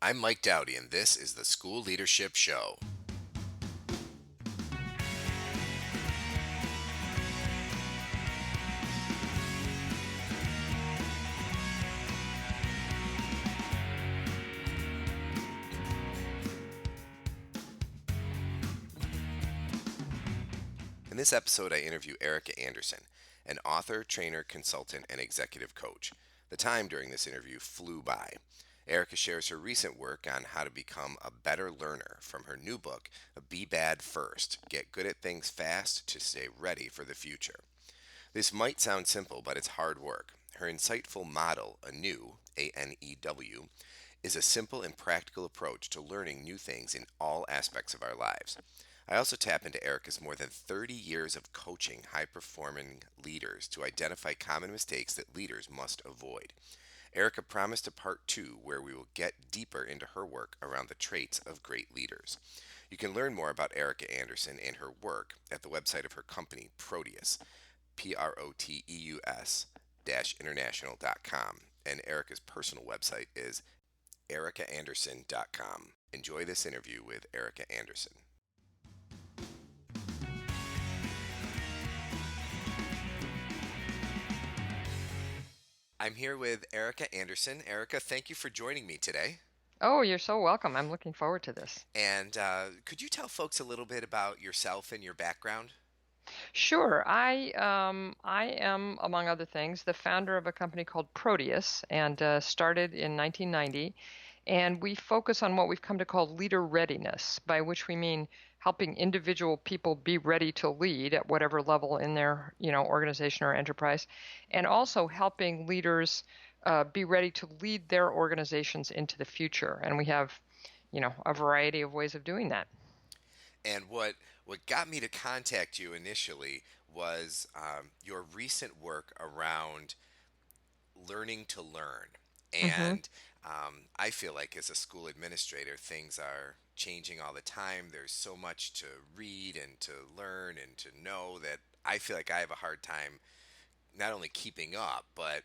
I'm Mike Dowdy, and this is the School Leadership Show. In this episode, I interview Erica Anderson, an author, trainer, consultant, and executive coach. The time during this interview flew by. Erica shares her recent work on how to become a better learner from her new book, Be Bad First, Get Good at Things Fast to Stay Ready for the Future. This might sound simple, but it's hard work. Her insightful model, ANEW, ANEW, is a simple and practical approach to learning new things in all aspects of our lives. I also tap into Erica's more than 30 years of coaching high performing leaders to identify common mistakes that leaders must avoid. Erica promised a part two where we will get deeper into her work around the traits of great leaders. You can learn more about Erica Anderson and her work at the website of her company, Proteus, Proteus international.com. And Erica's personal website is ericaanderson.com. Enjoy this interview with Erica Anderson. I'm here with Erica Anderson. Erica, thank you for joining me today. Oh, you're so welcome. I'm looking forward to this. And could you tell folks a little bit about yourself and your background? Sure. I am, among other things, the founder of a company called Proteus and started in 1990. And we focus on what we've come to call leader readiness, by which we mean helping individual people be ready to lead at whatever level in their, organization or enterprise, and also helping leaders be ready to lead their organizations into the future. And we have, a variety of ways of doing that. And what got me to contact you initially was your recent work around learning to learn. Hmm. And I feel like as a school administrator, things are changing all the time. There's so much to read and to learn and to know that I feel like I have a hard time not only keeping up, but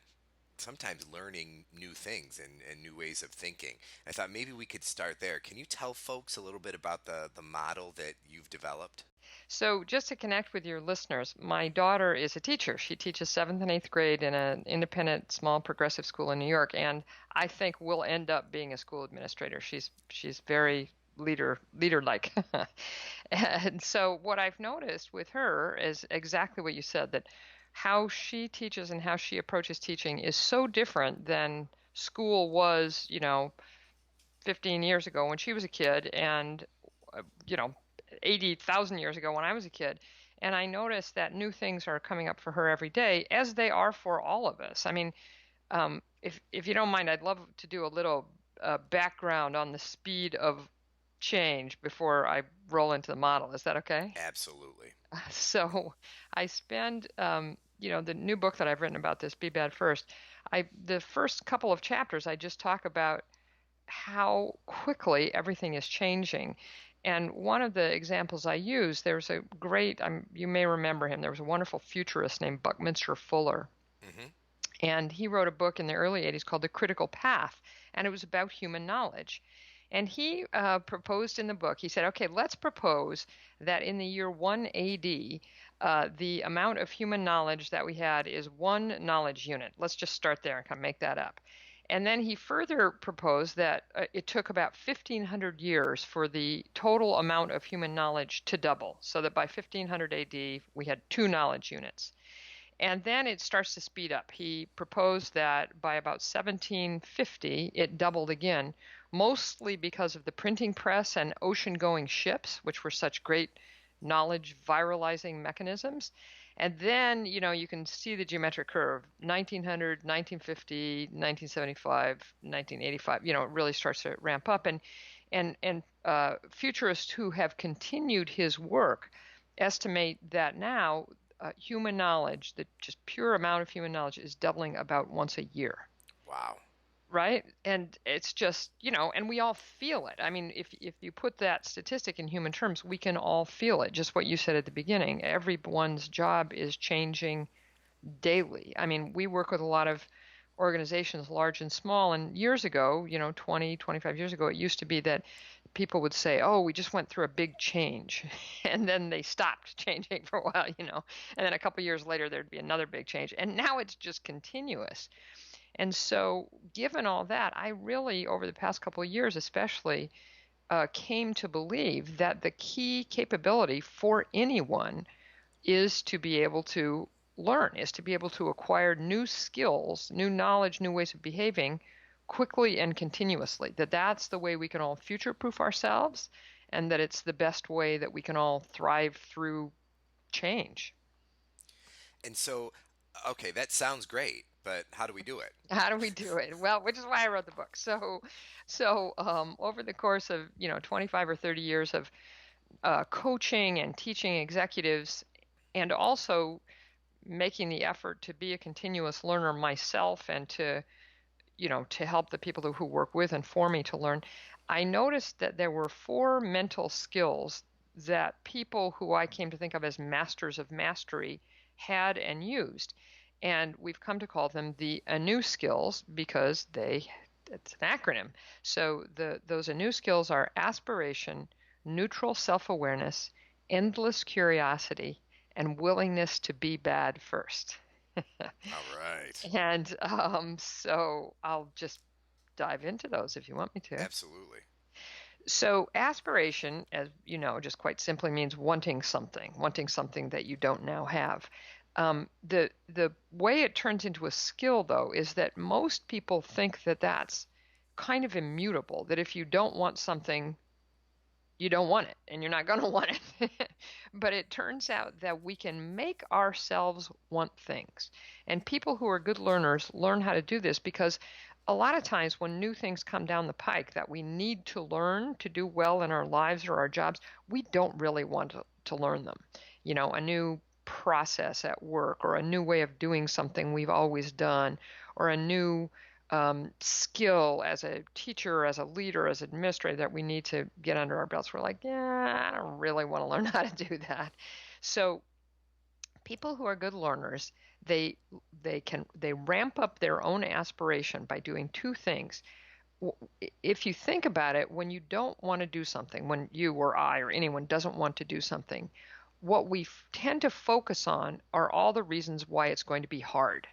sometimes learning new things and new ways of thinking. I thought maybe we could start there. Can you tell folks a little bit about the model that you've developed? So, just to connect with your listeners, my daughter is a teacher. She teaches seventh and eighth grade in an independent, small, progressive school in New York, and I think will end up being a school administrator. She's very leader like. And so, what I've noticed with her is exactly what you said, that how she teaches and how she approaches teaching is so different than school was, 15 years ago when she was a kid, and you know 80,000 years ago when I was a kid. And I noticed that new things are coming up for her every day, as they are for all of us. I mean, if you don't mind, I'd love to do a little background on the speed of change before I roll into the model. Is that okay? Absolutely. So I spend, the new book that I've written about this, Be Bad First. The first couple of chapters, I just talk about how quickly everything is changing. And one of the examples I use, there's a great, you may remember him, there was a wonderful futurist named Buckminster Fuller. Hmm. And he wrote a book in the early 80s called The Critical Path, and it was about human knowledge. And he proposed in the book, he said, okay, let's propose that in the year 1 AD, the amount of human knowledge that we had is one knowledge unit. Let's just start there and kind of make that up. And then he further proposed that it took about 1,500 years for the total amount of human knowledge to double, so that by 1500 AD, we had two knowledge units. And then it starts to speed up. He proposed that by about 1750, it doubled again, mostly because of the printing press and ocean-going ships, which were such great knowledge viralizing mechanisms. And then, you can see the geometric curve, 1900, 1950, 1975, 1985, it really starts to ramp up. And futurists who have continued his work estimate that now human knowledge, the just pure amount of human knowledge, is doubling about once a year. Wow. Right? And it's just, and we all feel it. I mean, if you put that statistic in human terms, we can all feel it. Just what you said at the beginning. Everyone's job is changing daily. I mean, we work with a lot of organizations, large and small. And years ago, 20, 25 years ago, it used to be that people would say, "Oh, we just went through a big change." And then they stopped changing for a while. And then a couple years later, there'd be another big change. And now it's just continuous. And so, given all that, I really, over the past couple of years especially, came to believe that the key capability for anyone is to be able to learn, is to be able to acquire new skills, new knowledge, new ways of behaving quickly and continuously. That's the way we can all future proof ourselves, and that it's the best way that we can all thrive through change. And so, okay, that sounds great, but how do we do it? How do we do it? Well, which is why I wrote the book. So, over the course of 25 or 30 years of coaching and teaching executives, and also making the effort to be a continuous learner myself, and to help the people who work with and for me to learn, I noticed that there were four mental skills that people who I came to think of as masters of mastery had and used. And we've come to call them the ANU skills because it's an acronym. So those ANU skills are aspiration, neutral self-awareness, endless curiosity, and willingness to be bad first. All right. And so I'll just dive into those if you want me to. Absolutely. So aspiration, as you know, just quite simply means wanting something that you don't now have. The way it turns into a skill, though, is that most people think that that's kind of immutable. That if you don't want something, you don't want it and you're not going to want it. But it turns out that we can make ourselves want things. And people who are good learners learn how to do this because a lot of times when new things come down the pike that we need to learn to do well in our lives or our jobs, we don't really want to learn them. A new process at work, or a new way of doing something we've always done, or a new skill as a teacher, as a leader, as administrator that we need to get under our belts. We're like, yeah, I don't really want to learn how to do that. So people who are good learners, they ramp up their own aspiration by doing two things. If you think about it, when you don't want to do something, when you or I or anyone doesn't want to do something, what we tend to focus on are all the reasons why it's going to be hard,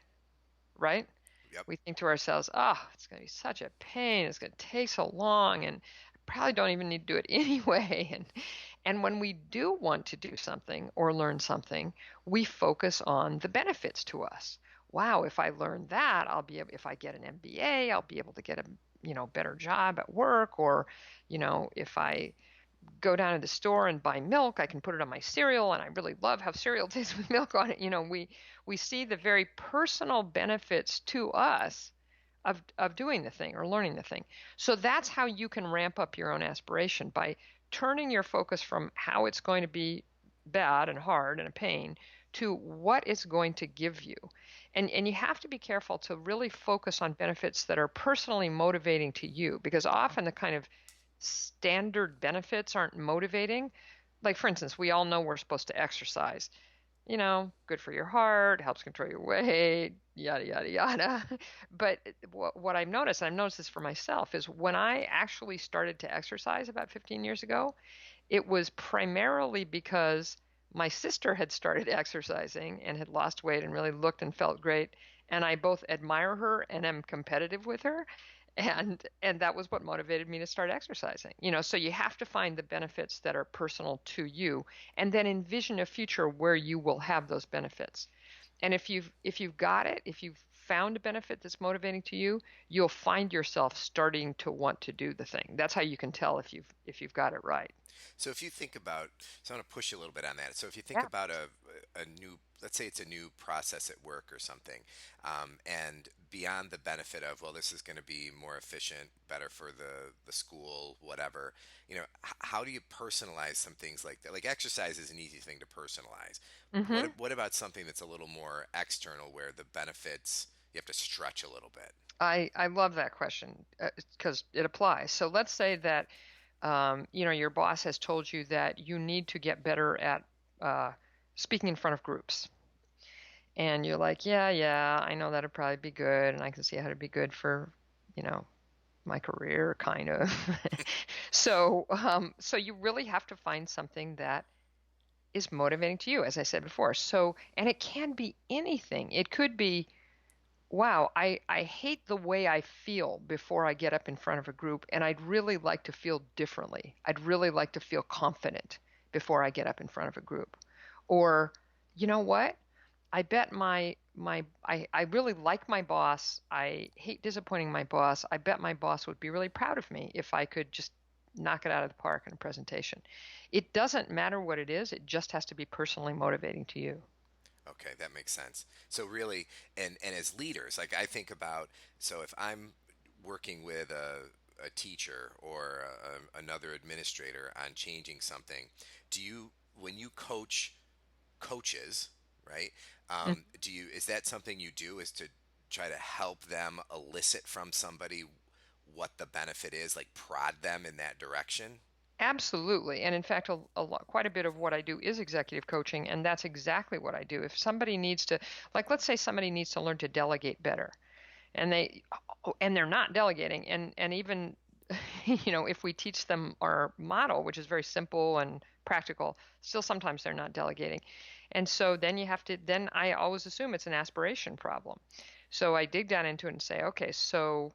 right? Yep. We think to ourselves, oh, it's going to be such a pain. It's going to take so long, and I probably don't even need to do it anyway. And when we do want to do something or learn something, we focus on the benefits to us. Wow, if I learn that, I'll be able, if I get an MBA, I'll be able to get a better job at work, or if I go down to the store and buy milk, I can put it on my cereal, and I really love how cereal tastes with milk on it. We see the very personal benefits to us of doing the thing or learning the thing. So that's how you can ramp up your own aspiration, by turning your focus from how it's going to be bad and hard and a pain to what it's going to give you. And you have to be careful to really focus on benefits that are personally motivating to you, because often the kind of standard benefits aren't motivating. Like, for instance, we all know we're supposed to exercise. Good for your heart, helps control your weight, yada, yada, yada. But what I've noticed this for myself, is when I actually started to exercise about 15 years ago, it was primarily because my sister had started exercising and had lost weight and really looked and felt great. And I both admire her and am competitive with her. And that was what motivated me to start exercising. So you have to find the benefits that are personal to you, and then envision a future where you will have those benefits. And if you've got it, if you've found a benefit that's motivating to you, you'll find yourself starting to want to do the thing. That's how you can tell if you've got it right. So if you think about, so I want to push you a little bit on that. So if you think Yeah. about a new, let's say it's a new process at work or something, and beyond the benefit of, well, this is going to be more efficient, better for the school, whatever, how do you personalize some things like that? Like exercise is an easy thing to personalize. hmm What about something that's a little more external, where the benefits you have to stretch a little bit? I love that question because it applies. So let's say that your boss has told you that you need to get better at uh, speaking in front of groups. And you're like, yeah, yeah, I know that'd probably be good, and I can see how it'd be good for, you know, my career, kind of. So you really have to find something that is motivating to you, as I said before. So, and it can be anything. It could be, wow, I hate the way I feel before I get up in front of a group, and I'd really like to feel differently. I'd really like to feel confident before I get up in front of a group. Or, you know what? I bet I really like my boss. I hate disappointing my boss. I bet my boss would be really proud of me if I could just knock it out of the park in a presentation. It doesn't matter what it is, it just has to be personally motivating to you. Okay, that makes sense. So really, and as leaders, like I think about, so if I'm working with a teacher or another administrator on changing something, do you, when you coach coaches, right? Do you, is that something you do, is to try to help them elicit from somebody what the benefit is, like prod them in that direction? Absolutely. And in fact, quite a bit of what I do is executive coaching, and that's exactly what I do. If somebody needs to, like, let's say somebody needs to learn to delegate better, and they're not delegating, and even, if we teach them our model, which is very simple and practical, still sometimes they're not delegating. And so then I always assume it's an aspiration problem. So I dig down into it and say, okay, so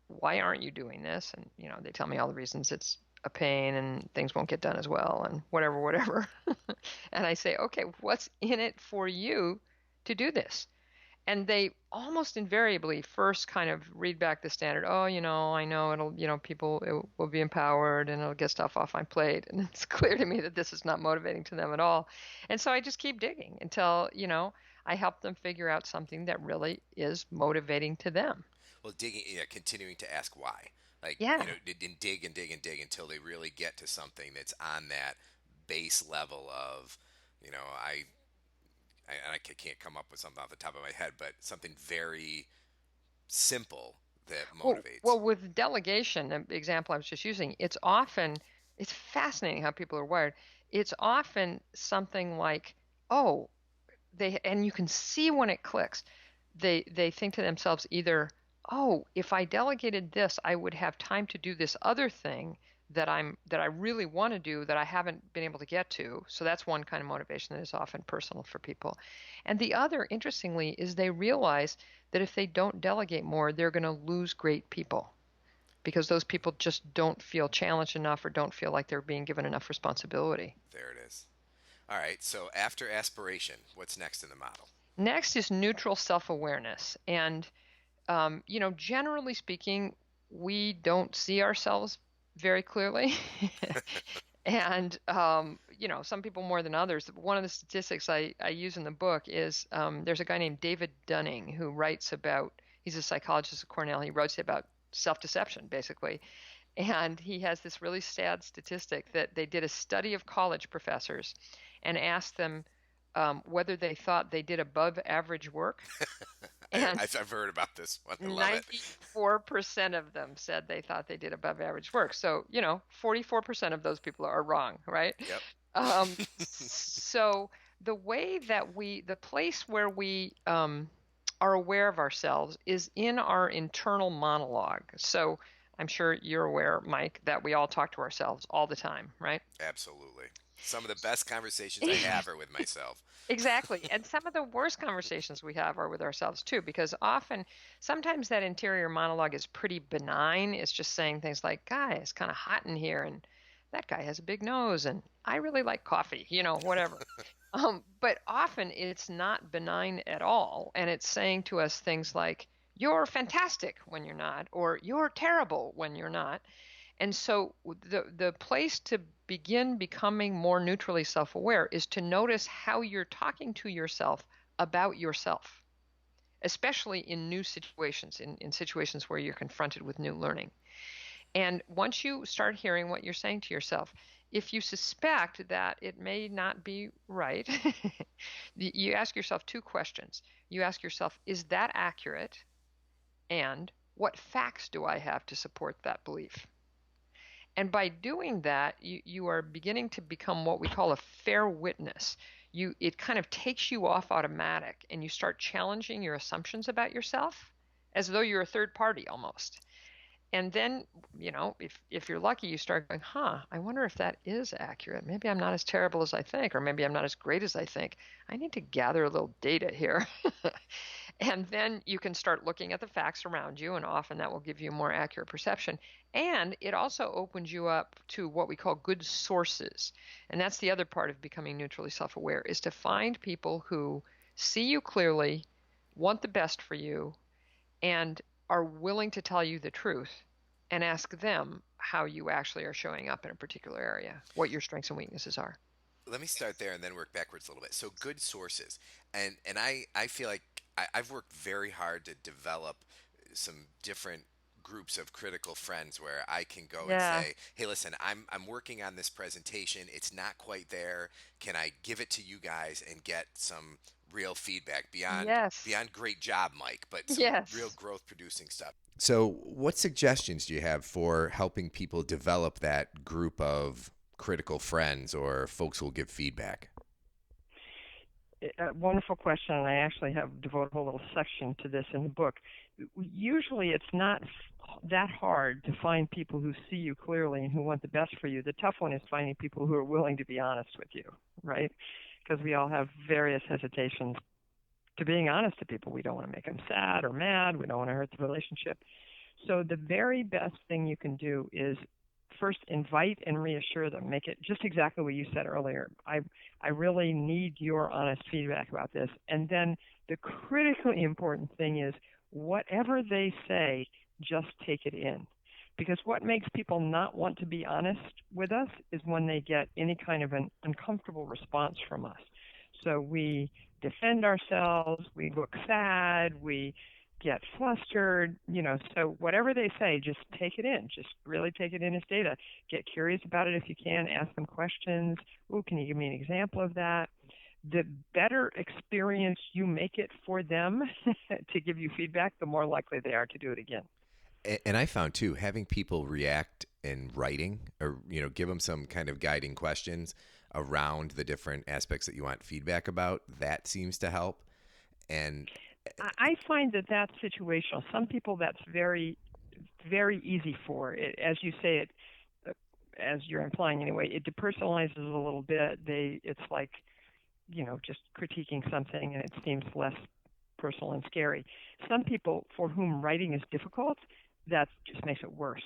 why aren't you doing this? And, they tell me all the reasons it's a pain and things won't get done as well and whatever, whatever. And I say, okay, what's in it for you to do this? And they almost invariably first kind of read back the standard, oh, I know it'll, people it will be empowered and it'll get stuff off my plate. And it's clear to me that this is not motivating to them at all. And so I just keep digging until, I help them figure out something that really is motivating to them. Well, digging, yeah, continuing to ask why, like, Yeah. and dig and dig and dig until they really get to something that's on that base level of, I can't come up with something off the top of my head, but something very simple that Well, motivates. with delegation, the example I was just using, it's fascinating how people are wired. It's often something like, oh, and you can see when it clicks. They think to themselves either, oh, if I delegated this, I would have time to do this other thing that I really want to do that I haven't been able to get to. So that's one kind of motivation that is often personal for people. And the other, interestingly, is they realize that if they don't delegate more, they're going to lose great people because those people just don't feel challenged enough or don't feel like they're being given enough responsibility. There it is. All right. So after aspiration, what's next in the model? Next is neutral self-awareness. And, generally speaking, we don't see ourselves very clearly. And, some people more than others. One of the statistics I use in the book is there's a guy named David Dunning who writes about, he's a psychologist at Cornell. He writes about self-deception, basically. And he has this really sad statistic that they did a study of college professors and asked them whether they thought they did above average work. And I've heard about this one. I love it. 94% of them said they thought they did above average work. So, 44% of those people are wrong, right? Yep. So the place where we are aware of ourselves is in our internal monologue. So I'm sure you're aware, Mike, that we all talk to ourselves all the time, right? Absolutely. Some of the best conversations I have are with myself. Exactly. And some of the worst conversations we have are with ourselves too, because sometimes that interior monologue is pretty benign. It's just saying things like, "Guy, it's kind of hot in here, and that guy has a big nose, and I really like coffee," whatever. But often it's not benign at all. And it's saying to us things like, "You're fantastic," when you're not, or "You're terrible," when you're not. And so the place to begin becoming more neutrally self-aware is to notice how you're talking to yourself about yourself, especially in new situations, in situations where you're confronted with new learning. And once you start hearing what you're saying to yourself, if you suspect that it may not be right, you ask yourself two questions. You ask yourself, is that accurate? And what facts do I have to support that belief? And by doing that, you are beginning to become what we call a fair witness. it kind of takes you off automatic and you start challenging your assumptions about yourself as though you're a third party almost. And then, if you're lucky, you start going, huh, I wonder if that is accurate. Maybe I'm not as terrible as I think, or maybe I'm not as great as I think. I need to gather a little data here. And then you can start looking at the facts around you, and often that will give you a more accurate perception. And it also opens you up to what we call good sources. And that's the other part of becoming neutrally self-aware, is to find people who see you clearly, want the best for you, and are willing to tell you the truth, and ask them how you actually are showing up in a particular area, what your strengths and weaknesses are. Let me start there and then work backwards a little bit. So good sources, and I feel like I've worked very hard to develop some different groups of critical friends where I can go and Yeah. say, "Hey, listen, I'm working on this presentation. It's not quite there. Can I give it to you guys and get some real feedback Yes. beyond great job, Mike, but some real Yes. growth producing stuff?" So, what suggestions do you have for helping people develop that group of critical friends or folks who will give feedback? A wonderful question, and I actually have devoted a whole little section to this in the book. Usually, it's not that hard to find people who see you clearly and who want the best for you. The tough one is finding people who are willing to be honest with you, right? Because we all have various hesitations to being honest to people. We don't want to make them sad or mad. We don't want to hurt the relationship. So the very best thing you can do is first invite and reassure them. Make it just exactly what you said earlier. I really need your honest feedback about this. And then the critically important thing is whatever they say, just take it in. Because what makes people not want to be honest with us is when they get any kind of an uncomfortable response from us. So we defend ourselves, we look sad, we get flustered, so whatever they say, just take it in. Just really take it in as data. Get curious about it if you can. Ask them questions. Oh, can you give me an example of that? The better experience you make it for them to give you feedback, the more likely they are to do it again. And I found too, having people react in writing or, give them some kind of guiding questions around the different aspects that you want feedback about, that seems to help. And I find that that's situational. Some people that's very, very easy for. It, as you say it, as you're implying anyway, it depersonalizes a little bit. It's like, just critiquing something, and it seems less personal and scary. Some people for whom writing is difficult, that just makes it worse.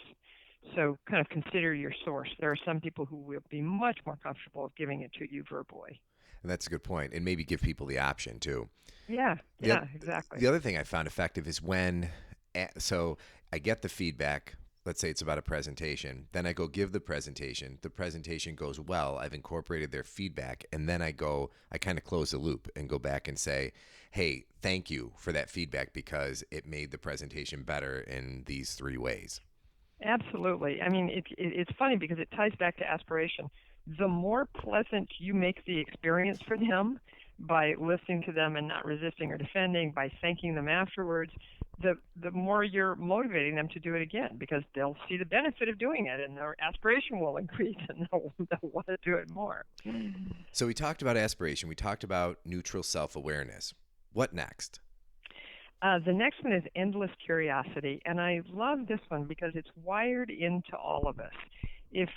So kind of consider your source. There are some people who will be much more comfortable giving it to you verbally. that's a good point. And maybe give people the option too. Yeah, The, yeah, exactly. the other thing I found effective is when, so I get the feedback. Let's say it's about a presentation. Then I go give the presentation. The presentation goes well. I've incorporated their feedback. And then I kind of close the loop and go back and say, hey, thank you for that feedback because it made the presentation better in these three ways. Absolutely. I mean, it's funny because it ties back to aspiration. The more pleasant you make the experience for them by listening to them and not resisting or defending, by thanking them afterwards, the more you're motivating them to do it again because they'll see the benefit of doing it and their aspiration will increase and they'll want to do it more. So we talked about aspiration. We talked about neutral self awareness. What next? The next one is endless curiosity, and I love this one because it's wired into all of us. If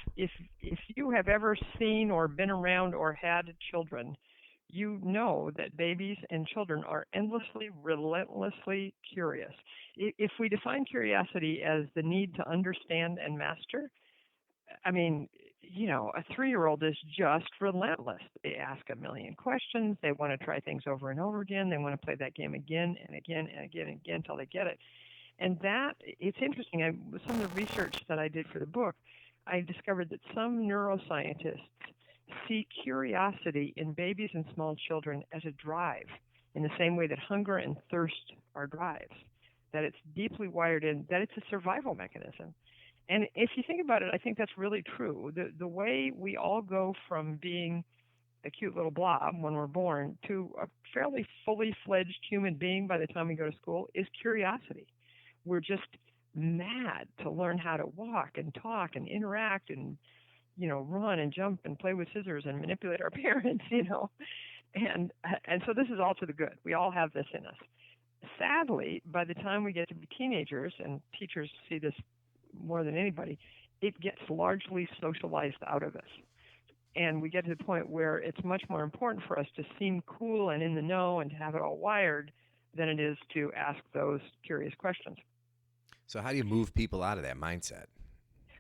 you have ever seen or been around or had children, you know that babies and children are endlessly, relentlessly curious. If we define curiosity as the need to understand and master, I mean, a 3-year-old is just relentless. They ask a million questions. They want to try things over and over again. They want to play that game again and again and again and again until they get it. And it's interesting. Some of the research that I did for the book, I discovered that some neuroscientists see curiosity in babies and small children as a drive, in the same way that hunger and thirst are drives, that it's deeply wired in, that it's a survival mechanism. And if you think about it, I think that's really true. The way we all go from being a cute little blob when we're born to a fairly fully fledged human being by the time we go to school is curiosity. We're just mad to learn how to walk and talk and interact and run and jump and play with scissors and manipulate our parents. And so this is all to the good. We all have this in us. Sadly, by the time we get to be teenagers, and teachers see this more than anybody, it gets largely socialized out of us. And we get to the point where it's much more important for us to seem cool and in the know and to have it all wired than it is to ask those curious questions. So how do you move people out of that mindset?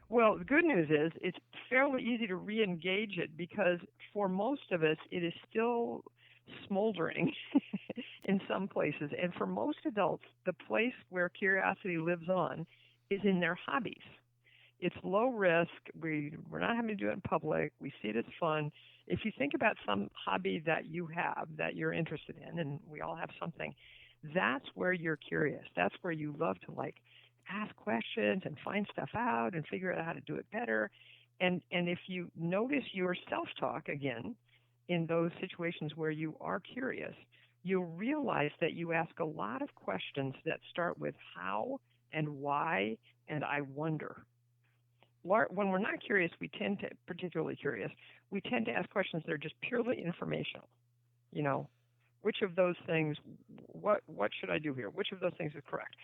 Well, the good news is it's fairly easy to re-engage it because for most of us, it is still smoldering in some places. And for most adults, the place where curiosity lives on is in their hobbies. It's low risk. We're not having to do it in public. We see it as fun. If you think about some hobby that you have that you're interested in, and we all have something, that's where you're curious. That's where you love to like ask questions and find stuff out and figure out how to do it better. And if you notice your self-talk again in those situations where you are curious, you'll realize that you ask a lot of questions that start with how and why and I wonder. When we're not curious, particularly curious, we tend to ask questions that are just purely informational. You know, which of those things, what should I do here? Which of those things is correct?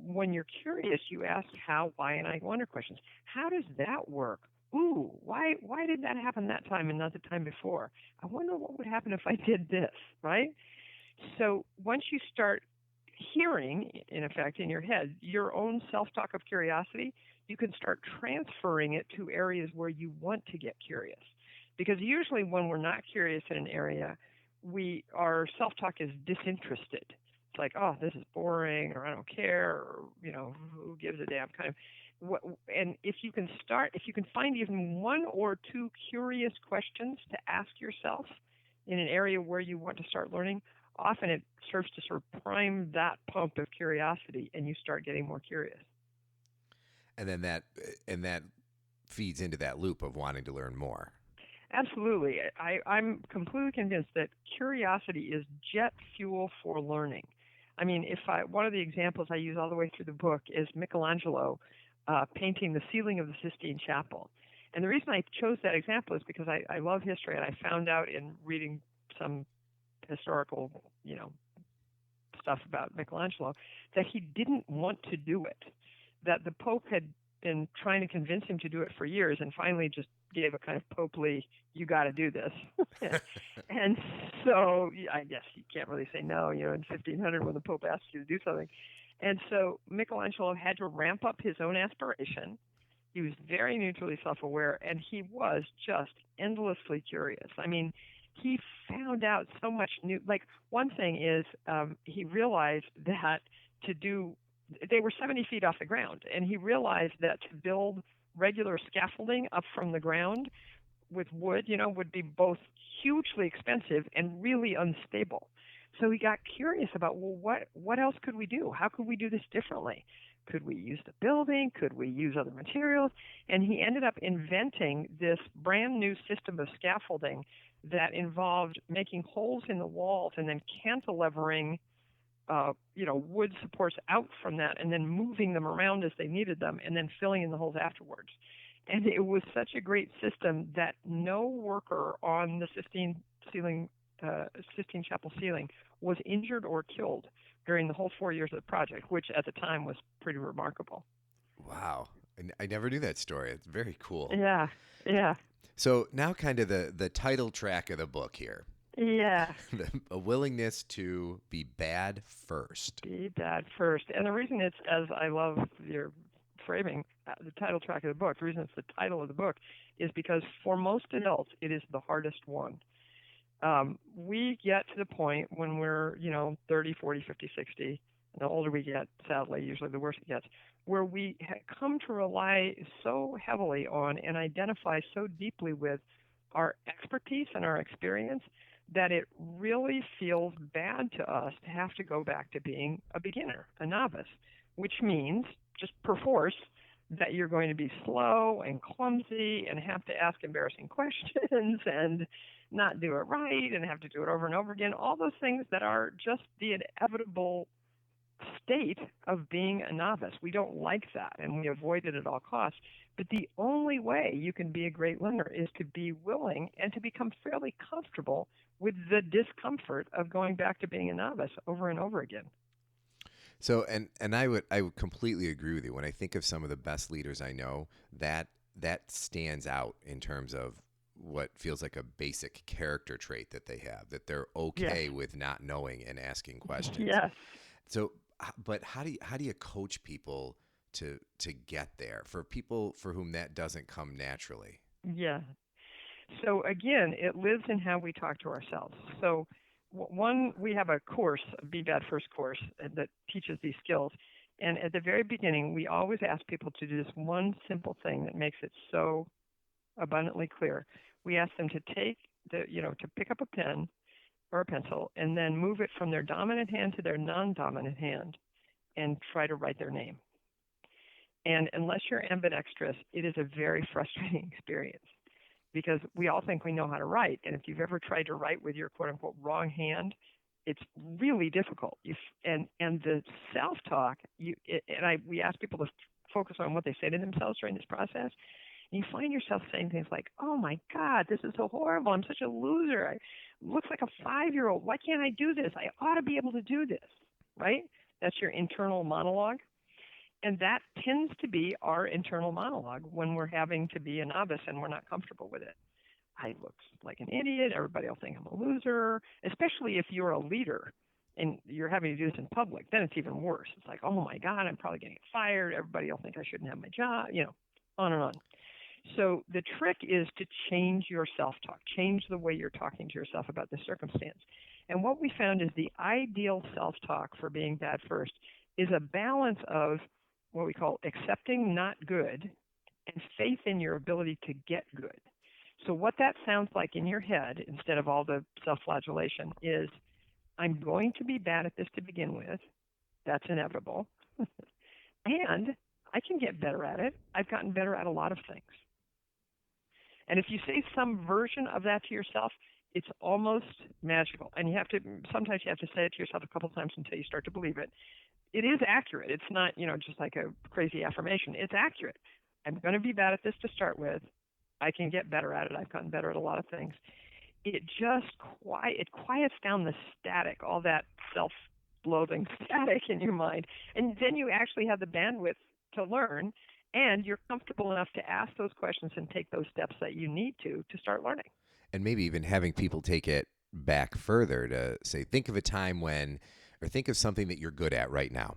When you're curious, you ask how, why, and I wonder questions. How does that work? Ooh, why did that happen that time and not the time before? I wonder what would happen if I did this, right? So once you start hearing, in effect, in your head, your own self-talk of curiosity, you can start transferring it to areas where you want to get curious. Because usually when we're not curious in an area, our self-talk is disinterested. It's like, oh, this is boring, or I don't care, or who gives a damn kind of. And if you can find even one or two curious questions to ask yourself in an area where you want to start learning, often it serves to sort of prime that pump of curiosity, and you start getting more curious. And then that feeds into that loop of wanting to learn more. Absolutely. I'm completely convinced that curiosity is jet fuel for learning. I mean, one of the examples I use all the way through the book is Michelangelo painting the ceiling of the Sistine Chapel. And the reason I chose that example is because I love history, and I found out in reading some historical, stuff about Michelangelo, that he didn't want to do it, that the Pope had been trying to convince him to do it for years, and finally just gave a kind of popely, you got to do this. And so I guess you can't really say no, in 1500 when the Pope asks you to do something. And so Michelangelo had to ramp up his own aspiration. He was very neutrally self-aware, and he was just endlessly curious. I mean, he found out so much new. Like, one thing is he realized that they were 70 feet off the ground, and he realized that to build regular scaffolding up from the ground with wood, would be both hugely expensive and really unstable. So he got curious about, well, what else could we do? How could we do this differently? Could we use the building? Could we use other materials? And he ended up inventing this brand new system of scaffolding that involved making holes in the walls and then cantilevering wood supports out from that and then moving them around as they needed them and then filling in the holes afterwards. And it was such a great system that no worker on the Sistine Chapel ceiling was injured or killed during the whole 4 years of the project, which at the time was pretty remarkable. Wow. I never knew that story. It's very cool. Yeah. So now kind of the title track of the book here. Yeah. A willingness to be bad first. Be bad first. And the reason it's, as I love your framing, the title track of the book, the reason it's the title of the book is because for most adults, it is the hardest one. We get to the point when we're, 30, 40, 50, 60, and the older we get, sadly, usually the worse it gets, where we come to rely so heavily on and identify so deeply with our expertise and our experience that it really feels bad to us to have to go back to being a beginner, a novice, which means, just perforce, that you're going to be slow and clumsy and have to ask embarrassing questions and not do it right and have to do it over and over again. All those things that are just the inevitable state of being a novice. We don't like that, and we avoid it at all costs. But the only way you can be a great learner is to be willing and to become fairly comfortable with the discomfort of going back to being a novice over and over again. So and I would completely agree with you. When I think of some of the best leaders I know, that stands out in terms of what feels like a basic character trait that they have, that they're Yes. okay with not knowing and asking questions. Yes. So but how do you coach people to get there for people for whom that doesn't come naturally? Yeah. So again, it lives in how we talk to ourselves. So one, we have a course, a Be Bad First course that teaches these skills. And at the very beginning, we always ask people to do this one simple thing that makes it so abundantly clear. We ask them to to pick up a pen or a pencil and then move it from their dominant hand to their non-dominant hand and try to write their name. And unless you're ambidextrous, it is a very frustrating experience because we all think we know how to write. And if you've ever tried to write with your quote unquote wrong hand, it's really difficult. And the self-talk, we ask people to focus on what they say to themselves during this process. And you find yourself saying things like, "Oh my God, this is so horrible. I'm such a loser. I looks like a 5-year-old. Why can't I do this? I ought to be able to do this." Right? That's your internal monologue. And that tends to be our internal monologue when we're having to be a novice and we're not comfortable with it. I look like an idiot. Everybody will think I'm a loser, especially if you're a leader and you're having to do this in public. Then it's even worse. It's like, oh my God, I'm probably going to get fired. Everybody will think I shouldn't have my job, on and on. So the trick is to change your self-talk, change the way you're talking to yourself about the circumstance. And what we found is the ideal self-talk for being bad first is a balance of what we call accepting not good and faith in your ability to get good. So what that sounds like in your head, instead of all the self-flagellation, is I'm going to be bad at this to begin with. That's inevitable. And I can get better at it. I've gotten better at a lot of things. And if you say some version of that to yourself, it's almost magical. And sometimes you have to say it to yourself a couple times until you start to believe it. It is accurate. It's not, just like a crazy affirmation. It's accurate. I'm going to be bad at this to start with. I can get better at it. I've gotten better at a lot of things. It just quiets down the static, all that self-loathing static in your mind. And then you actually have the bandwidth to learn, and you're comfortable enough to ask those questions and take those steps that you need to start learning. And maybe even having people take it back further to say, think of a time when, or think of something that you're good at right now,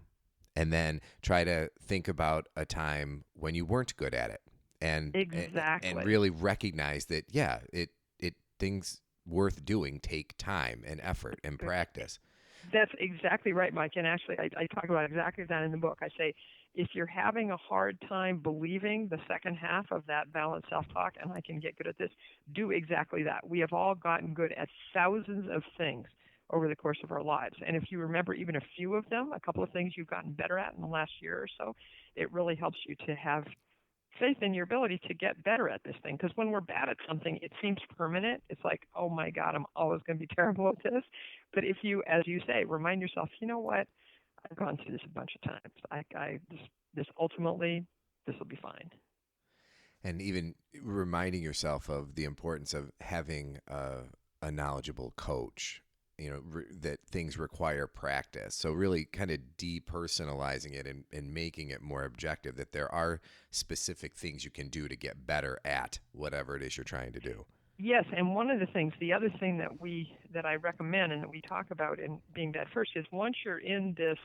and then try to think about a time when you weren't good at it, and Exactly. and really recognize that it things worth doing take time and effort and practice. That's exactly right, Mike. And actually, I talk about exactly that in the book. I say, if you're having a hard time believing the second half of that balanced self-talk, and I can get good at this, do exactly that. We have all gotten good at thousands of things over the course of our lives. And if you remember even a few of them, a couple of things you've gotten better at in the last year or so, it really helps you to have faith in your ability to get better at this thing. Because when we're bad at something, it seems permanent. It's like, oh my God, I'm always going to be terrible at this. But if you, as you say, remind yourself, you know what, I've gone through this a bunch of times. This ultimately, this will be fine. And even reminding yourself of the importance of having a knowledgeable coach, that things require practice. So really kind of depersonalizing it and making it more objective, that there are specific things you can do to get better at whatever it is you're trying to do. Yes, and one of the other thing that I recommend and that we talk about in Being Bad First is once you're in this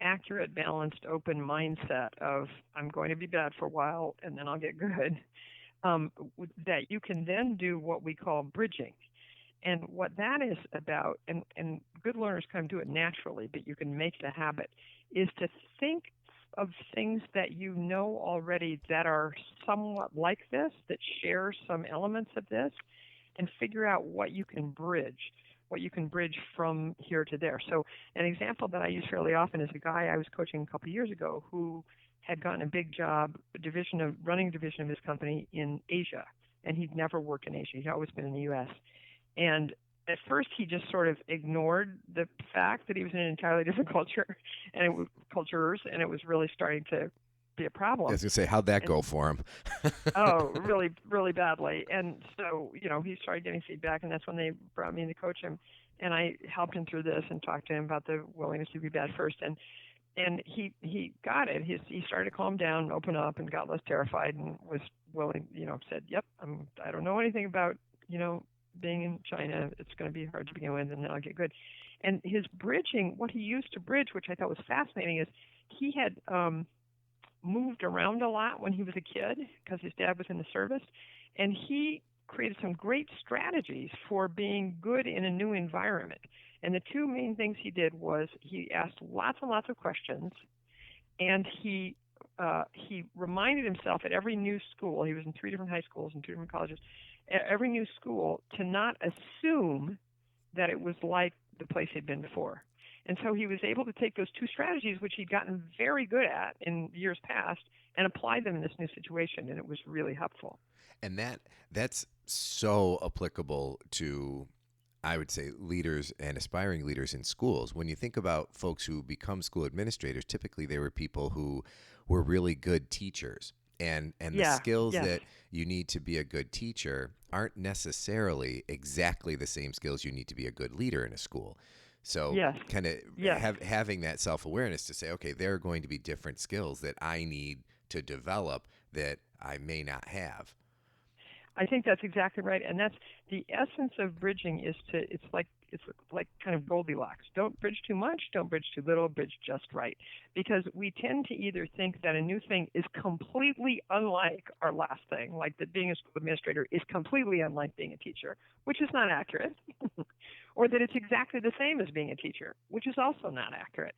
accurate, balanced, open mindset of I'm going to be bad for a while and then I'll get good, that you can then do what we call bridging. And what that is about, and good learners kind of do it naturally, but you can make it a habit, is to think of things that you know already that are somewhat like this, that share some elements of this, and figure out what you can bridge from here to there. So an example that I use fairly often is a guy I was coaching a couple of years ago who had gotten a big job, running a division of his company in Asia, and he'd never worked in Asia. He'd always been in the U.S. And at first he just sort of ignored the fact that he was in an entirely different culture and it was cultures, and it was really starting to be a I problem. was gonna say, how'd that And go for him? oh, really, really badly. And so, he started getting feedback, and that's when they brought me in to coach him. And I helped him through this and talked to him about the willingness to be bad first. And he got it. He started to calm down, open up, and got less terrified, and was willing. Said, "Yep, I don't know anything about you know being in China. It's going to be hard to begin with, and then I'll get good." And his bridging, what he used to bridge, which I thought was fascinating, is he had moved around a lot when he was a kid because his dad was in the service, and he created some great strategies for being good in a new environment. And the two main things he did was he asked lots and lots of questions, and he reminded himself at every new school. He was in 3 different high schools and 2 different colleges. At every new school, to not assume that it was like the place he'd been before. And so he was able to take those two strategies, which he'd gotten very good at in years past, and apply them in this new situation, and it was really helpful. And that's so applicable to, I would say, leaders and aspiring leaders in schools. When you think about folks who become school administrators, typically they were people who were really good teachers. And the Yeah, skills yes, that you need to be a good teacher aren't necessarily exactly the same skills you need to be a good leader in a school. So yes, kind of yes. having that self-awareness to say, okay, there are going to be different skills that I need to develop that I may not have. I think that's exactly right, and that's the essence of bridging. It's like kind of Goldilocks. Don't bridge too much, don't bridge too little, bridge just right. Because we tend to either think that a new thing is completely unlike our last thing, like that being a school administrator is completely unlike being a teacher, which is not accurate, or that it's exactly the same as being a teacher, which is also not accurate.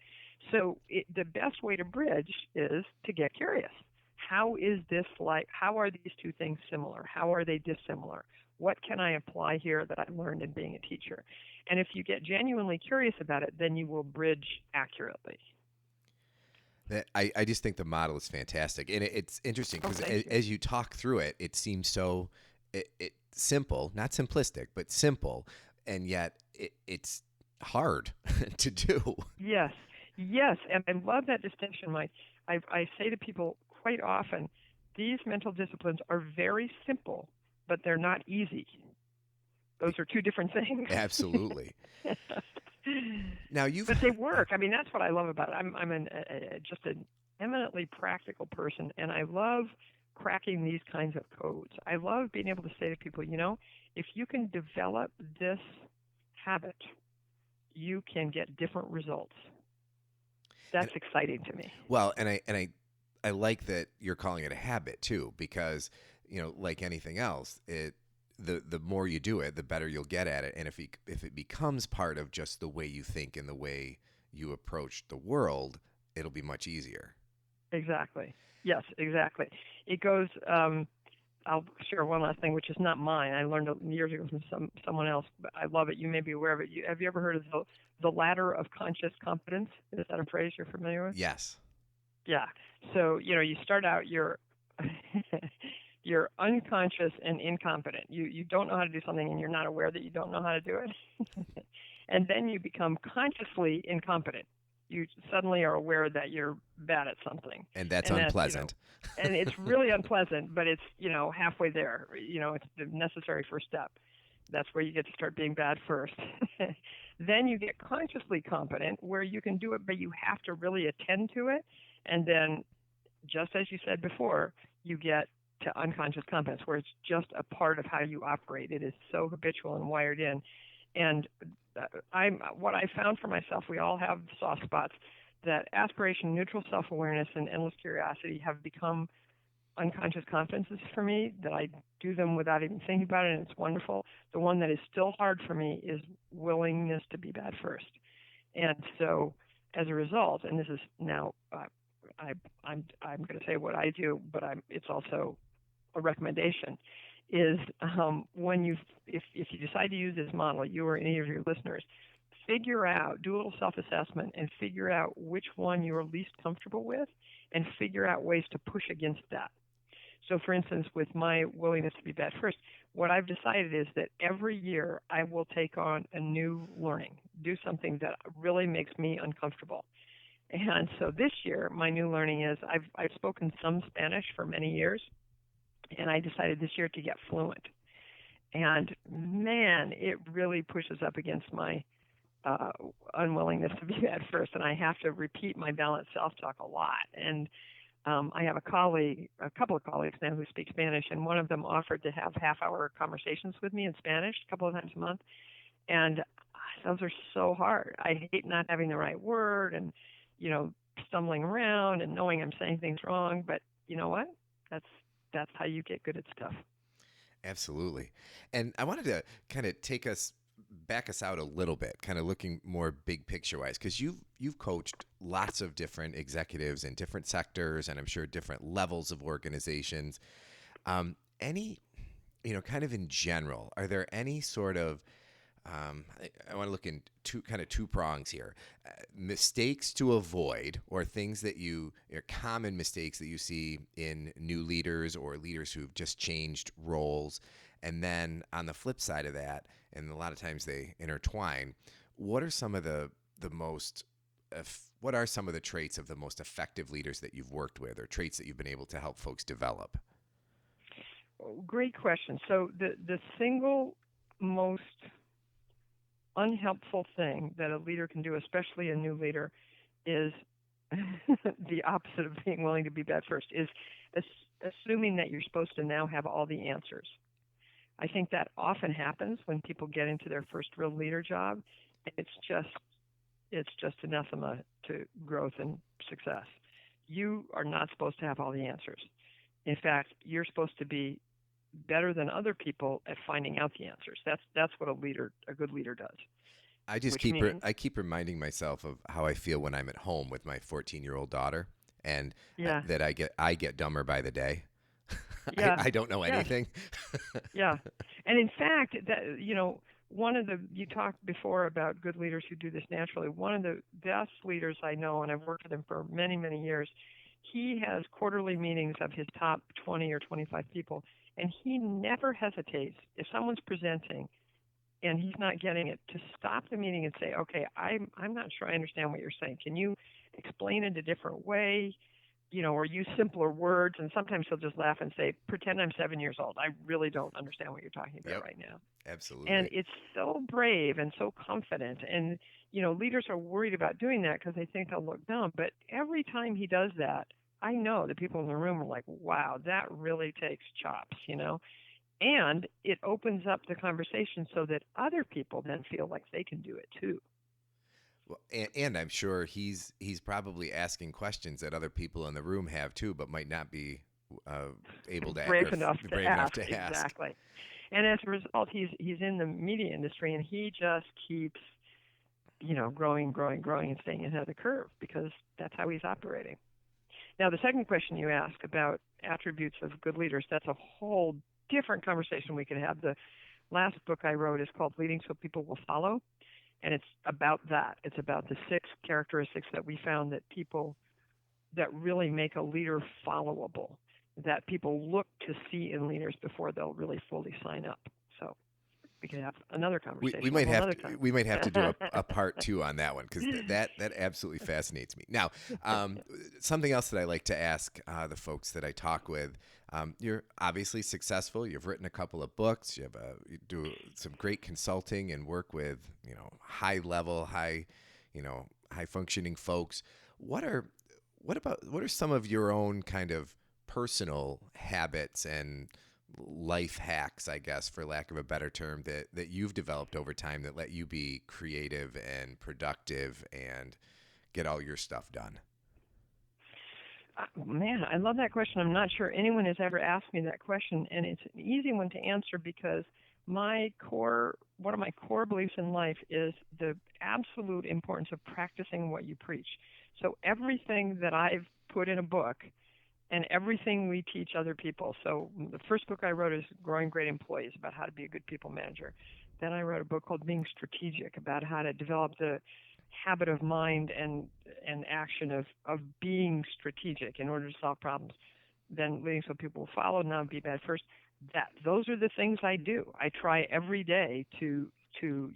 So the best way to bridge is to get curious. How is this like? How are these two things similar? How are they dissimilar? What can I apply here that I learned in being a teacher? And if you get genuinely curious about it, then you will bridge accurately. I just think the model is fantastic, and it's interesting Oh, because thank you. as you talk through it, it seems so it simple, not simplistic, but simple, and yet it's hard to do. Yes, yes, and I love that distinction, Mike. I say to people quite often, these mental disciplines are very simple, but they're not easy. Those are two different things. Absolutely. Now you've But they work. I mean, that's what I love about it. Just an eminently practical person, and I love cracking these kinds of codes. I love being able to say to people, if you can develop this habit, you can get different results. and That's exciting to me. well, and I like that you're calling it a habit too, because like anything else, the more you do it, the better you'll get at it. And if it becomes part of just the way you think and the way you approach the world, it'll be much easier. Exactly. Yes, exactly. It goes. I'll share one last thing, which is not mine. I learned it years ago from someone else, but I love it. You may be aware of it. Have you ever heard of the ladder of conscious competence? Is that a phrase you're familiar with? Yes. Yeah. So you start out you're unconscious and incompetent. You don't know how to do something, and you're not aware that you don't know how to do it. And then you become consciously incompetent. You suddenly are aware that you're bad at something, And that's and that unpleasant. and it's really unpleasant, but it's halfway there. It's the necessary first step. That's where you get to start being bad first. Then you get consciously competent, where you can do it, but you have to really attend to it. And then, just as you said before, you get to unconscious competence, where it's just a part of how you operate. It is so habitual and wired in. And what I found for myself, we all have soft spots. That aspiration, neutral self-awareness, and endless curiosity have become unconscious confidences for me, that I do them without even thinking about it, and it's wonderful. The one that is still hard for me is willingness to be bad first. And so, as a result, and this is now, I'm going to say what I do, but it's also a recommendation. Is when if you decide to use this model, you or any of your listeners, do a little self-assessment and figure out which one you're least comfortable with, and figure out ways to push against that. So, for instance, with my willingness to be bad first, what I've decided is that every year I will take on a new learning, do something that really makes me uncomfortable. And so this year, my new learning is I've spoken some Spanish for many years, and I decided this year to get fluent. And man, it really pushes up against my uh, unwillingness to be bad first, and I have to repeat my balanced self-talk a lot. And I have a couple of colleagues now who speak Spanish, and one of them offered to have half-hour conversations with me in Spanish a couple of times a month. And those are so hard. I hate not having the right word and, you know, stumbling around and knowing I'm saying things wrong. But you know what? That's that's how you get good at stuff. Absolutely. And I wanted to kind of back us out a little bit, kind of looking more big picture wise, because you've coached lots of different executives in different sectors, and I'm sure different levels of organizations. Any, kind of in general, are there any sort of I want to look in two prongs here. Mistakes to avoid, or things that common mistakes that you see in new leaders or leaders who've just changed roles. And then on the flip side of that, and a lot of times they intertwine, what are some of the most what are some of the traits of the most effective leaders that you've worked with, or traits that you've been able to help folks develop? Oh, great question. So the single most unhelpful thing that a leader can do, especially a new leader, is the opposite of being willing to be bad first, is assuming that you're supposed to now have all the answers. I think that often happens when people get into their first real leader job. It's just it's just anathema to growth and success. You are not supposed to have all the answers. In fact, you're supposed to be better than other people at finding out the answers. That's what a good leader does. Which means, I keep reminding myself of how I feel when I'm at home with my 14-year-old daughter, and yeah, that I get dumber by the day. yeah, I don't know yes, anything. yeah. And in fact, that one of the you talked before about good leaders who do this naturally. One of the best leaders I know, and I've worked with him for many, many years. He has quarterly meetings of his top 20 or 25 people, and he never hesitates if someone's presenting and he's not getting it, to stop the meeting and say, okay, I'm not sure I understand what you're saying. Can you explain it a different way? Or use simpler words. And sometimes he'll just laugh and say, pretend I'm 7 years old. I really don't understand what you're talking about Yep, right now. And absolutely. it's so brave and so confident. And, leaders are worried about doing that because they think they'll look dumb. But every time he does that, I know the people in the room are like, wow, that really takes chops. And it opens up the conversation so that other people then feel like they can do it too. Well, and I'm sure he's probably asking questions that other people in the room have too, but might not be uh, able to Brave enough to brave enough ask, to ask. exactly. And as a result, he's in the media industry, and he just keeps growing, growing, growing, and staying ahead of the curve because that's how he's operating. Now, the second question you asked about attributes of good leaders, that's a whole different conversation we could have. The last book I wrote is called Leading So People Will Follow, and it's about that. It's about the 6 characteristics that we found that really make a leader followable, that people look to see in leaders before they'll really fully sign up. So we could have another We conversation a might whole have other to time. do a part 2 on that one, because that absolutely fascinates me. Now, something else that I like to ask the folks that I talk with. You're obviously successful. You've written a couple of books. You do some great consulting and work with high level, high functioning folks. What are what are some of your own kind of personal habits and life hacks, I guess, for lack of a better term, that you've developed over time that let you be creative and productive and get all your stuff done? Man, I love that question. I'm not sure anyone has ever asked me that question, and it's an easy one to answer because one of my core beliefs in life is the absolute importance of practicing what you preach. So everything that I've put in a book and everything we teach other people. So the first book I wrote is Growing Great Employees, about how to be a good people manager. Then I wrote a book called Being Strategic, about how to develop the habit of mind and action of being strategic in order to solve problems. then leading so people will follow. Now be bad first. Those are the things I do. I try every day to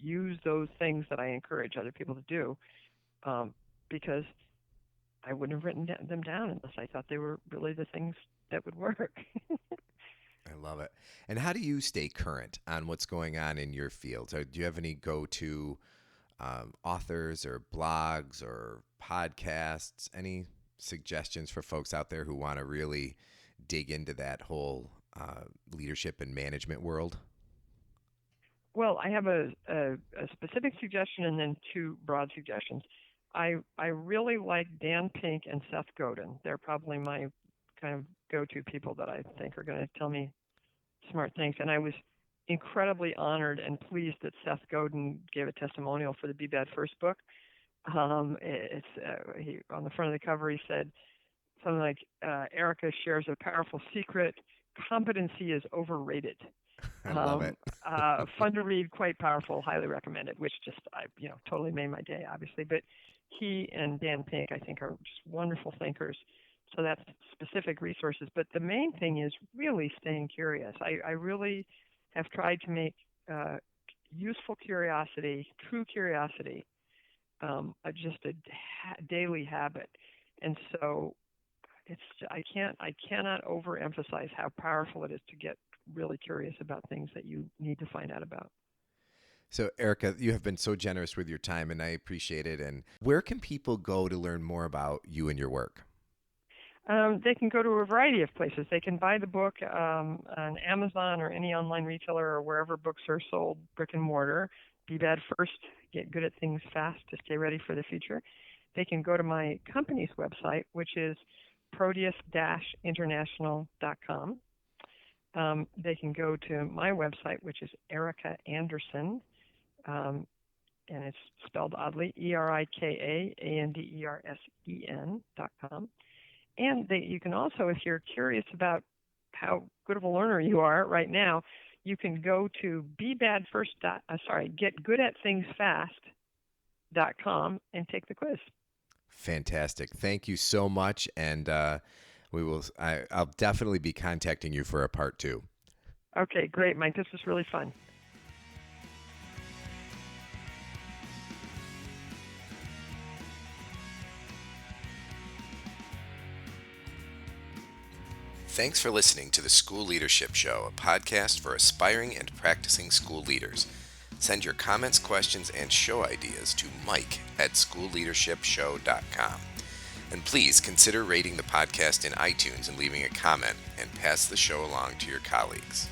use those things that I encourage other people to do, because I wouldn't have written them down unless I thought they were really the things that would work. I love it. And how do you stay current on what's going on in your field? So do you have any go-to authors or blogs or podcasts? Any suggestions for folks out there who want to really dig into that whole leadership and management world? Well, I have a specific suggestion and then two broad suggestions. I really like Dan Pink and Seth Godin. They're probably my kind of go-to people that I think are going to tell me smart things. And I was incredibly honored and pleased that Seth Godin gave a testimonial for the Be Bad First book. He on the front of the cover he said something like, Erica shares a powerful secret: competency is overrated. I love it. Fun to read, quite powerful, highly recommended. Which just totally made my day, obviously. But he and Dan Pink, I think, are just wonderful thinkers. So that's specific resources. But the main thing is really staying curious. I really have tried to make useful curiosity, true curiosity, just a daily habit. And so I cannot overemphasize how powerful it is to get really curious about things that you need to find out about. So, Erica, you have been so generous with your time, and I appreciate it. And where can people go to learn more about you and your work? They can go to a variety of places. They can buy the book on Amazon or any online retailer or wherever books are sold, brick and mortar. Be Bad First, get good at things fast to stay ready for the future. They can go to my company's website, which is proteus-international.com. They can go to my website, which is Erica Andersen, and it's spelled oddly, ErikaAndersen.com. And you can also, if you're curious about how good of a learner you are right now, you can go to getgoodatthingsfast.com and take the quiz. Fantastic. Thank you so much. And I'll definitely be contacting you for a part 2. Okay, great, Mike. This was really fun. Thanks for listening to the School Leadership Show, a podcast for aspiring and practicing school leaders. Send your comments, questions, and show ideas to mike@schoolleadershipshow.com. And please consider rating the podcast in iTunes and leaving a comment, and pass the show along to your colleagues.